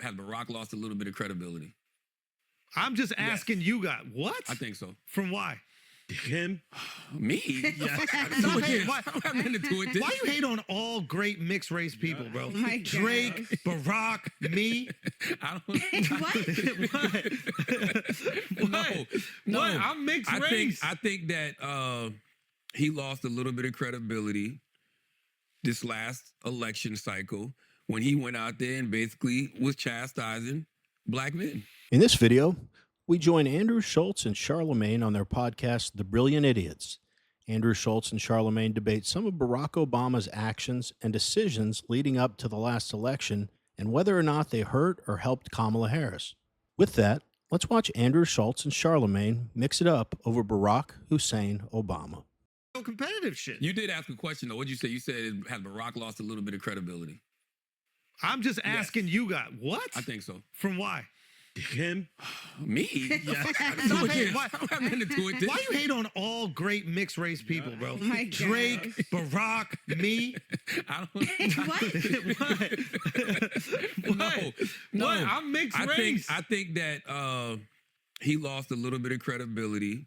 has Barack lost a little bit of credibility? I'm just asking you guys. What? I think so. From why? Him? Me? Yeah. I don't have nothing to do with this. Why you hate on all great mixed race people, bro? Oh my Drake, Barack, me. I don't. What? No. What? I'm mixed race. I think that he lost a little bit of credibility this last election cycle when he went out there and basically was chastising black men. In this video, we join Andrew Schulz and Charlamagne on their podcast, The Brilliant Idiots. Andrew Schulz and Charlamagne debate some of Barack Obama's actions and decisions leading up to the last election and whether or not they hurt or helped Kamala Harris. With that, let's watch Andrew Schulz and Charlamagne mix it up over Barack Hussein Obama. Competitive shit. You did ask a question, though. What'd you say? You said, has Barack lost a little bit of credibility? I'm just asking you guys. What? I think so. From why? Him? Me? Yeah. I don't have nothing to do with this. Why you hate on all great mixed race people, bro? Oh my Drake, Barack, me. I don't. What? No. What? I'm mixed race. I think that he lost a little bit of credibility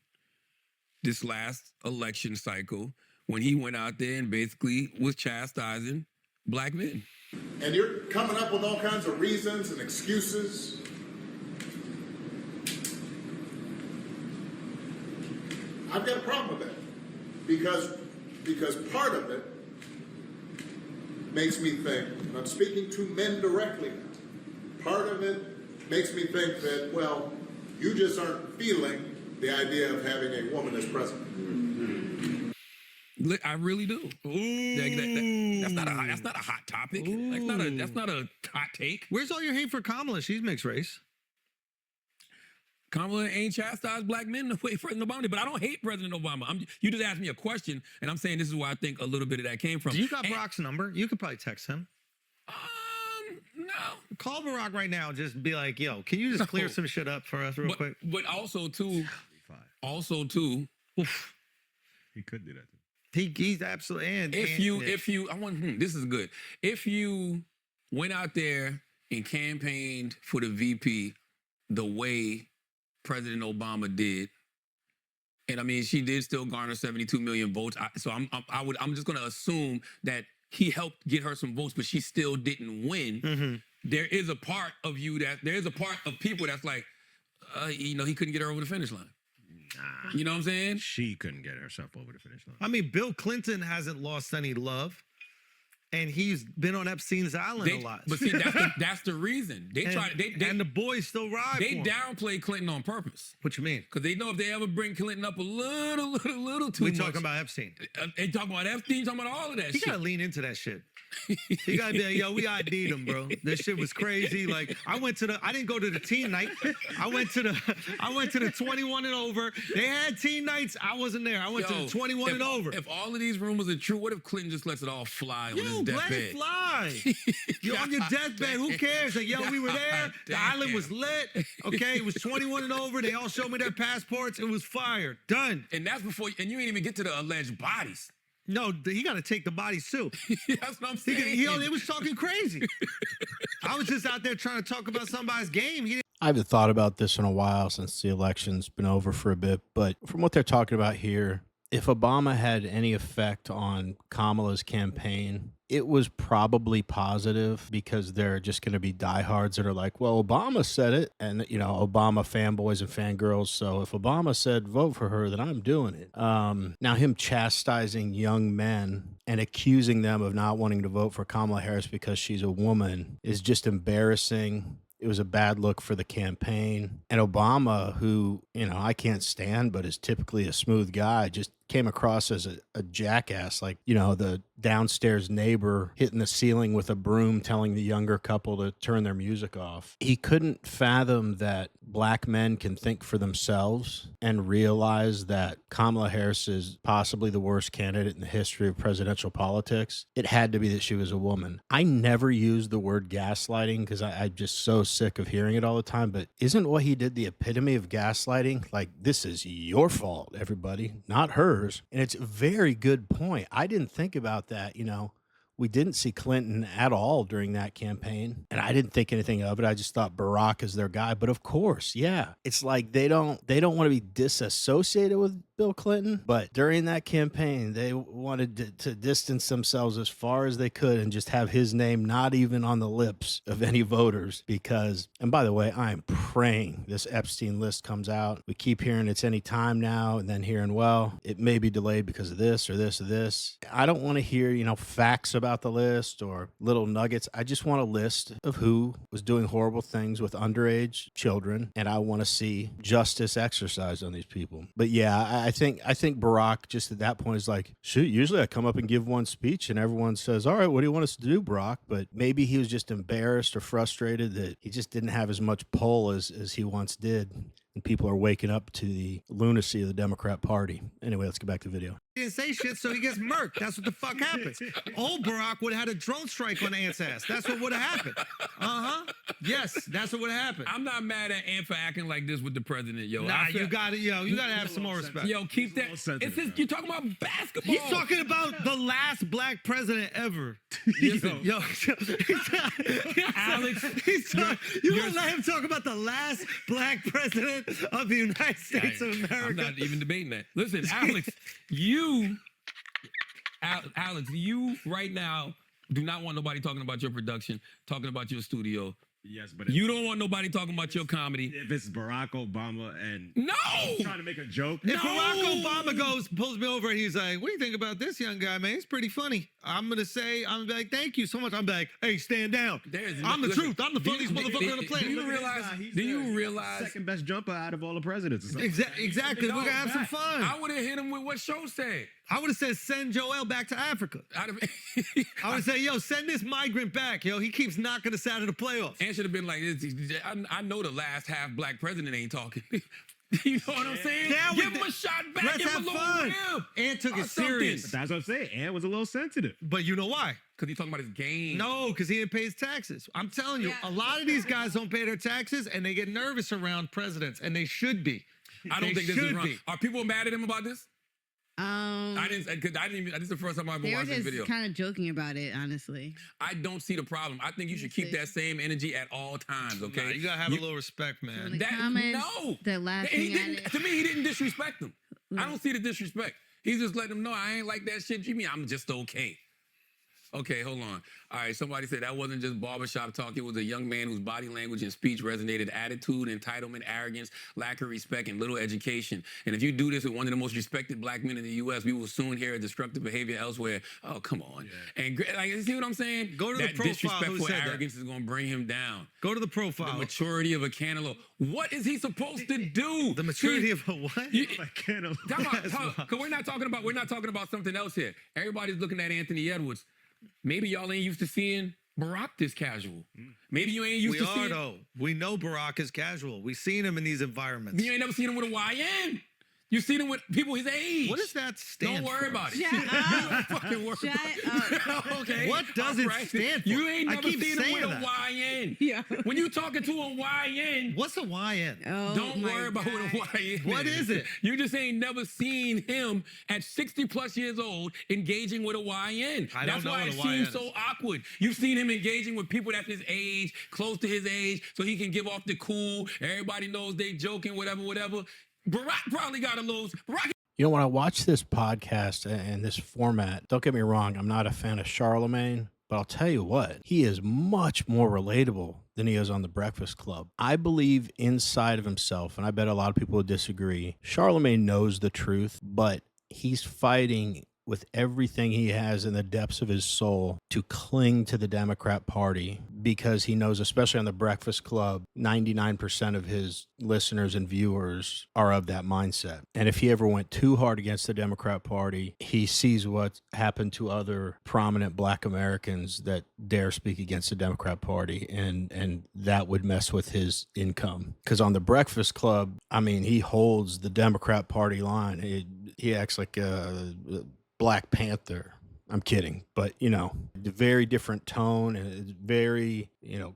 this last election cycle when he went out there and basically was chastising black men. And you're coming up with all kinds of reasons and excuses. I've got a problem with that because part of it makes me think, and I'm speaking to men directly now, part of it makes me think that, well, you just aren't feeling the idea of having a woman as president. I really do. That's not a hot topic. That's not a hot take. Where's all your hate for Kamala? She's mixed race. Kamala ain't chastised black men the way President Obama did, but I don't hate President Obama. You just asked me a question, and I'm saying this is where I think a little bit of that came from. Do you got Barack's number? You could probably text him. No. Call Barack right now and just be like, yo, can you just clear some shit up for us real quick? But also, too, oof. He could do that, too. He's absolutely, and this is good. If you went out there and campaigned for the VP the way President Obama did, and I mean, she did still garner 72 million votes. So I'm just going to assume that he helped get her some votes, but she still didn't win. Mm-hmm. There is a part of there's a part of people that's like, he couldn't get her over the finish line. Nah. You know what I'm saying? She couldn't get herself over the finish line. I mean, Bill Clinton hasn't lost any love, and he's been on Epstein's Island a lot. But see, that's the reason. And the boys still ride They for him. downplay Clinton on purpose. What you mean? Because they know if they ever bring Clinton up a little too much. We talking about Epstein. They talking about Epstein, talking about all of that shit. You gotta lean into that shit. You gotta be like, yo, we ID'd him, bro. This shit was crazy. Like, I didn't go to the teen night. I went to the 21 and over. They had teen nights. I wasn't there. I went to the 21 and over. If all of these rumors are true, what if Clinton just lets it all fly on his deathbed? Let it fly. You're on your deathbed. Who cares? Like, yo, we were there. The island was lit. Okay, it was 21 and over. They all showed me their passports. It was fire. Done. And that's before, and you ain't even get to the alleged bodies. No, he got to take the bodies too. That's what I'm saying. He was talking crazy. I was just out there trying to talk about somebody's game. I haven't thought about this in a while since the election's been over for a bit, but from what they're talking about here, if Obama had any effect on Kamala's campaign, it was probably positive because there are just going to be diehards that are like, well, Obama said it. And, Obama fanboys and fangirls. So if Obama said vote for her, then I'm doing it. Now, him chastising young men and accusing them of not wanting to vote for Kamala Harris because she's a woman is just embarrassing. It was a bad look for the campaign. And Obama, who, I can't stand, but is typically a smooth guy, just came across as a jackass, like, the downstairs neighbor hitting the ceiling with a broom telling the younger couple to turn their music off. He couldn't fathom that black men can think for themselves and realize that Kamala Harris is possibly the worst candidate in the history of presidential politics. It had to be that she was a woman. I never use the word gaslighting because I'm just so sick of hearing it all the time, but isn't what he did the epitome of gaslighting? Like, this is your fault, everybody, not hers. And it's a very good point. I didn't think about that, We didn't see Clinton at all during that campaign, and I didn't think anything of it. I just thought Barack is their guy. But of course, yeah, it's like they don't want to be disassociated with Bill Clinton, but during that campaign, they wanted to distance themselves as far as they could and just have his name not even on the lips of any voters. Because, and by the way, I am praying this Epstein list comes out. We keep hearing it's any time now, and then hearing, well, it may be delayed because of this or this or this. I don't want to hear, facts about the list or little nuggets. I just want a list of who was doing horrible things with underage children, and I want to see justice exercised on these people. But yeah, I think Barack just at that point is like, shoot, usually I come up and give one speech and everyone says, all right, what do you want us to do, Barack? But maybe he was just embarrassed or frustrated that he just didn't have as much pull as he once did. And people are waking up to the lunacy of the Democrat Party. Anyway, let's get back to the video. He didn't say shit, so he gets murked. That's what the fuck happens. Old Barack would have had a drone strike on Ant's ass. That's what would have happened. Yes, that's what would have happened. I'm not mad at Ant for acting like this with the president, yo. Nah, you got it, you got to have some more respect. Yo, keep that. It's just, you're talking about basketball. He's talking about the last black president ever. Listen, Yo, Alex, you won't let him talk about the last black president of the United States of America. I'm not even debating that. Listen, Alex, Alex, you right now do not want nobody talking about your production, talking about your studio. Yes, but you don't want nobody talking about your comedy. If it's Barack Obama and no, trying to make a joke. If Barack Obama pulls me over and he's like, "What do you think about this young guy, man? He's pretty funny." I'm gonna be like, "Thank you so much." I'm like, "Hey, stand down. I'm the truth. I'm the funniest motherfucker on the planet." Do you realize? Second best jumper out of all the presidents? Exactly. We're gonna have some fun. I would have hit him with what Show said. I would have said, "Send Joel back to Africa." I would have said, "Yo, send this migrant back. Yo, he keeps knocking us out of the playoffs." And should have been like, I know the last half black president ain't talking. You know what I'm saying? Give him a shot back. Let's have fun. Ant took it serious. That's what I'm saying. Ant was a little sensitive. But you know why? Because he's talking about his game. No, because he didn't pay his taxes. I'm telling you, a lot of these guys don't pay their taxes, and they get nervous around presidents, and they should be. I don't think this is wrong. Are people mad at him about this? This is the first time I've ever watched this video. They were just kind of joking about it, honestly. I don't see the problem. I think you should keep that same energy at all times, okay? Nah, you gotta have a little respect, man. So the last to me, he didn't disrespect them. I don't see the disrespect. He's just letting them know, I ain't like that shit. You mean I'm just okay? Okay, hold on. All right, somebody said that wasn't just barbershop talk. It was a young man whose body language and speech resonated attitude, entitlement, arrogance, lack of respect, and little education. And if you do this with one of the most respected black men in the U.S., we will soon hear destructive behavior elsewhere. Oh, come on. Yeah. And like, you see what I'm saying? Go to that the profile. Disrespectful arrogance is going to bring him down. Go to the profile. The maturity of a cantaloupe. What is he supposed to do? The maturity of a what? A cantaloupe. Because we're not talking about something else here. Everybody's looking at Anthony Edwards. Maybe y'all ain't used to seeing Barack this casual. Maybe you ain't used to seeing... We are, though. We know Barack is casual. We've seen him in these environments. You ain't never seen him with a YN. You've seen him with people his age. What does that stand for? Don't worry about it. Shut up. Don't fucking worry about it. Okay. What does it stand for? You ain't never seen him with a YN. Yeah. When you talking to a YN... What's a YN? Oh, don't worry about what a YN is. What is it? You just ain't never seen him at 60 plus years old engaging with a YN. That's why it seems so awkward. You've seen him engaging with people that's his age, close to his age, so he can give off the cool. Everybody knows they joking, whatever. Barack probably got a little... You know, when I watch this podcast and this format, don't get me wrong, I'm not a fan of Charlamagne, but I'll tell you what, he is much more relatable than he is on The Breakfast Club. I believe inside of himself, and I bet a lot of people would disagree, Charlamagne knows the truth, but he's fighting with everything he has in the depths of his soul to cling to the Democrat Party because he knows, especially on The Breakfast Club, 99% of his listeners and viewers are of that mindset. And if he ever went too hard against the Democrat Party, he sees what happened to other prominent black Americans that dare speak against the Democrat Party, and that would mess with his income. Because on The Breakfast Club, I mean, he holds the Democrat Party line. He acts like a Black Panther I'm kidding, but a very different tone, and it's very,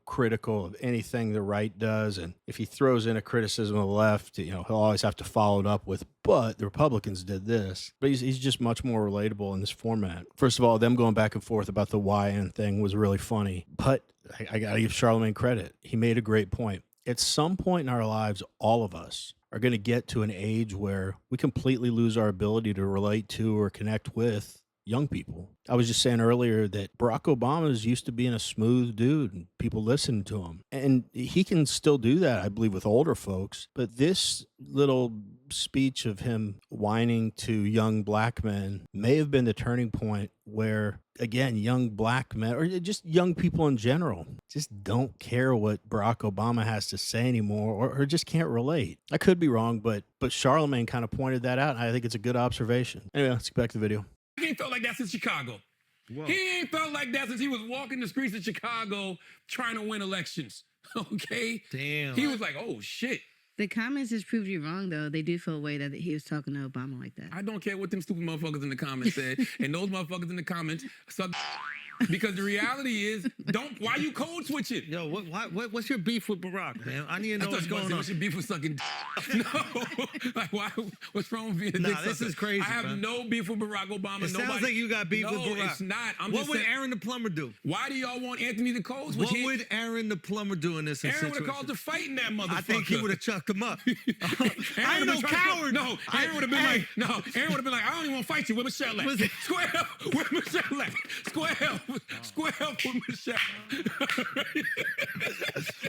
critical of anything the right does. And if he throws in a criticism of the left, he'll always have to follow it up with, but the Republicans did this. But he's just much more relatable in this format. First of all, them going back and forth about the YN thing was really funny, but I got to give Charlamagne credit. He made a great point. At some point in our lives, all of us are going to get to an age where we completely lose our ability to relate to or connect with young people. I was just saying earlier that Barack Obama is used to being a smooth dude and people listened to him. And he can still do that, I believe, with older folks. But this little speech of him whining to young black men may have been the turning point where, again, young black men, or just young people in general, just don't care what Barack Obama has to say anymore, or just can't relate. I could be wrong, but Charlamagne kind of pointed that out, and I think it's a good observation. Anyway, let's get back to the video. He ain't felt like that since Chicago. Whoa. He ain't felt like that since he was walking the streets of Chicago trying to win elections. Okay? Damn. He was like, oh, shit. The comments just proved you wrong, though. They do feel a way that he was talking to Obama like that. I don't care what them stupid motherfuckers in the comments said. And those motherfuckers in the comments suck. Because the reality is, why you code switching? Yo, what's your beef with Barack, man? I need to know what's going on. What's your beef with sucking No. Like, why? What's wrong with being a dick this sucker? is crazy, I have man. no beef with Barack Obama. It sounds like you got beef with Barack. No, it's not. What would Aaron the plumber do? Why do y'all want Anthony to code switch? What would Aaron the plumber do in this situation? Aaron would have called the fight in that motherfucker. I think he would have chucked him up. I ain't Aaron no coward. No, Aaron would have been like, Aaron would have been like, I don't even want to fight you. Where Michelle at? Square up. Where Michelle at? Square up. Square up with Michelle.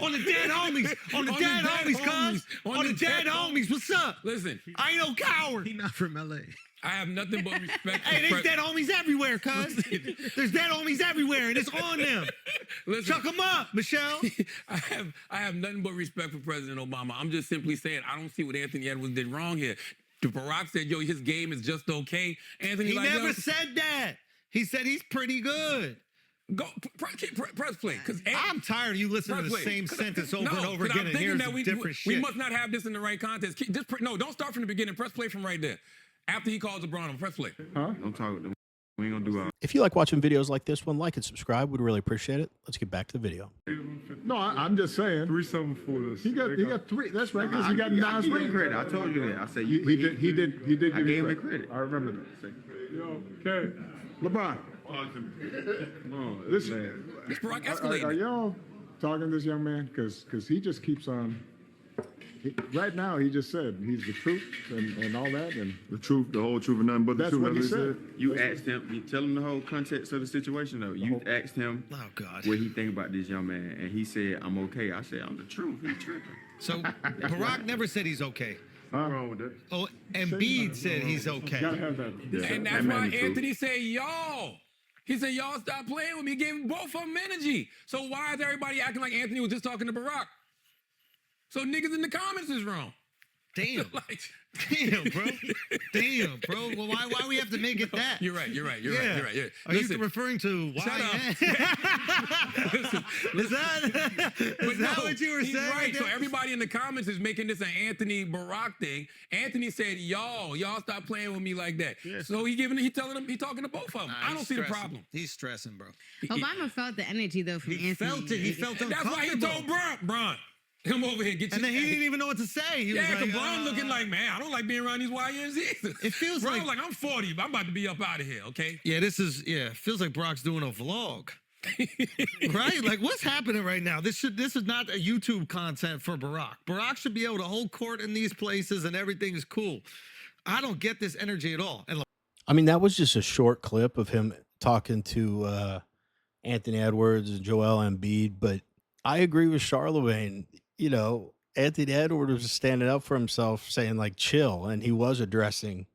On the dead homies. On the dead homies, cuz. On the dead homies. What's up? Listen. I ain't no coward. He not from LA. I have nothing but respect for Hey, there's dead homies everywhere, cuz. There's dead homies everywhere, and it's on them. Listen, Chuck them up, Michelle. I have nothing but respect for President Obama. I'm just simply saying I don't see what Anthony Edwards did wrong here. Barack said, yo, his game is just okay. Anthony, He like, never yo, said that. He said he's pretty good. go press play. Because I'm tired of you listening to the same sentence over and over again, and here's different shit. We must not have this in the right context. No, don't start from the beginning. Press play from right there. After he calls LeBron, press play. Don't talk with them. We ain't gonna do If you like watching videos like this one, like and subscribe. We'd really appreciate it. Let's get back to the video. No, I'm just saying. 3-7 for us. He got three. That's right, because he got I 9 give him rings. credit. I told you that. I said He did I give gave you him credit. I remember that. Okay. LeBron, listen. Barack Are escalated. y'all talking to this young man? Because he just keeps on. Right now, he just said he's the truth and all that, and The truth, the whole truth, and nothing but the That's truth. what he That's said. You asked him. You tell him the whole context of the situation, though. You asked him Oh, God. what he think about this young man, and he said, "I'm okay." I said, "I'm the truth." He tripping. So Barack never said he's okay. What's wrong with that? Oh, Embiid said he's okay. gotta have that. And that's why Anthony said, y'all. He said, y'all stop playing with me. He gave both of them energy. So why is everybody acting like Anthony was just talking to Barack? So niggas in the comments is wrong. Damn. Like, Damn, bro. Damn, bro. Well, why we have to make it that? you're right. Yeah. Yeah. Are you referring to why? Shut up. Is that what you were he's saying? right. So everybody in the comments is making this an Anthony Barack thing. Anthony said, y'all stop playing with me like that. Yeah. So he talking to both of them. I don't see the problem. He's stressing, bro. Obama felt the energy, though, from He Anthony. felt it. He felt And that's why he uncomfortable. told Bron, come over here, get your. And then he didn't even know what to say. He was Yeah, like, because Bron looking like, man, I don't like being around these YNs either. It feels Bron like- I'm 40, but I'm about to be up out of here, okay? Yeah, feels like Brock's doing a vlog. Right? Like, what's happening right now? This is not a YouTube content for Barack. Barack should be able to hold court in these places and everything is cool. I don't get this energy at all. And I mean, that was just a short clip of him talking to Anthony Edwards and Joel Embiid, but I agree with Charlamagne. You know, Anthony Edwards was standing up for himself, saying like, chill, and he was addressing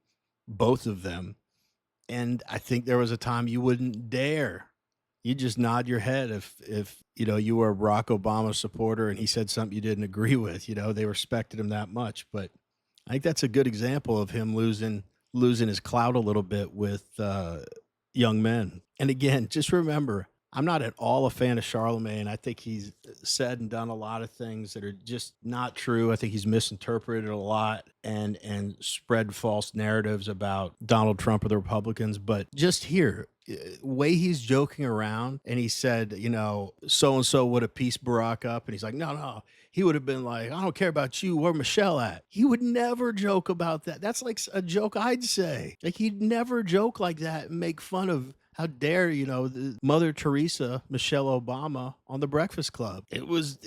both of them. And I think there was a time you wouldn't dare. You just nod your head if you know you were a Barack Obama supporter and he said something you didn't agree with. You know, they respected him that much. But I think that's a good example of him losing his clout a little bit with young men. And again, just remember, I'm not at all a fan of Charlamagne. I think he's said and done a lot of things that are just not true. I think he's misinterpreted a lot and spread false narratives about Donald Trump or the Republicans. But just here, way he's joking around, and he said, you know, so and so would have pieced Barack up, and he's like, no, he would have been like, I don't care about you. Where Michelle at? He would never joke about that. That's like a joke I'd say. Like, he'd never joke like that and make fun of, how dare, you know, Mother Teresa, Michelle Obama on The Breakfast Club. It was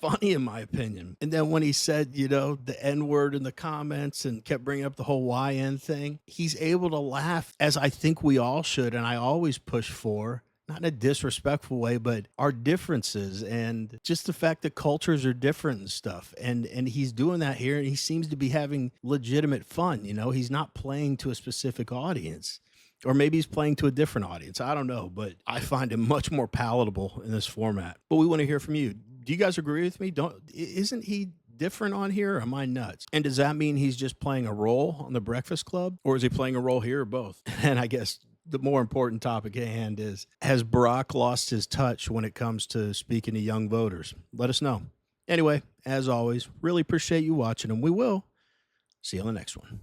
funny in my opinion. And then when he said, you know, the N-word in the comments and kept bringing up the whole YN thing, he's able to laugh, as I think we all should, and I always push for, not in a disrespectful way, but our differences and just the fact that cultures are different and stuff. And he's doing that here, and he seems to be having legitimate fun. You know, he's not playing to a specific audience. Or maybe he's playing to a different audience. I don't know, but I find him much more palatable in this format. But we want to hear from you. Do you guys agree with me? Isn't he different on here, or am I nuts? And does that mean he's just playing a role on The Breakfast Club, or is he playing a role here, or both? And I guess the more important topic at hand is, has Barack lost his touch when it comes to speaking to young voters? Let us know. Anyway, as always, really appreciate you watching, and we will see you on the next one.